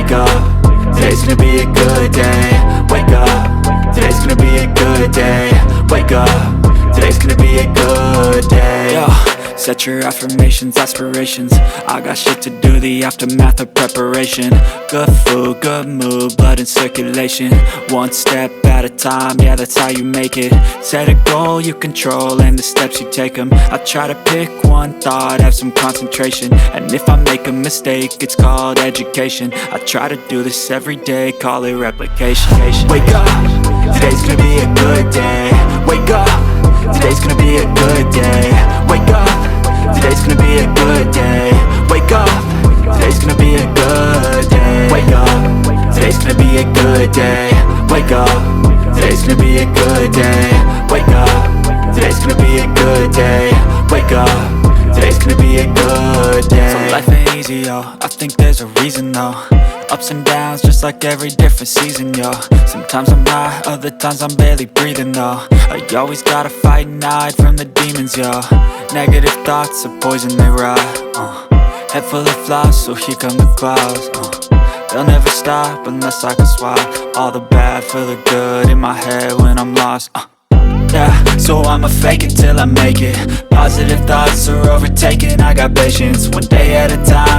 Wake up, today's gonna be a good day. Wake up, today's gonna be a good day. Wake up, today's gonna be a good day. Yo, set your affirmations, aspirations. I got shit to do, the aftermath of preparation. Good food, good mood, blood in circulation. One step at a time, yeah, that's how you make it. Set a goal you control and the steps you take them. I try to pick one thought, have some concentration. And if I make a mistake, it's called education. I try to do this every day, call it replication. Wake up, today's gonna be a good day. Wake up, today's gonna be a good day. Wake up, today's gonna be a good day. Wake up, today's gonna be a good day. Wake up, today's gonna be a good day. Wake up, today's gonna be a good day. Wake up, today's gonna be a good day. Wake up, today's gonna be a good day. So life ain't easy, yo, I think there's a reason though. Ups and downs, just like every different season, yo. Sometimes I'm high, other times I'm barely breathing, though. I always gotta fight and hide from the demons, yo. Negative thoughts are poison, they rot. Head full of flies, so here come the clouds. They'll never stop unless I can swap all the bad for the good in my head when I'm lost. Yeah, so I'ma fake it till I make it. Positive thoughts are overtaken, I got patience. One day at a time,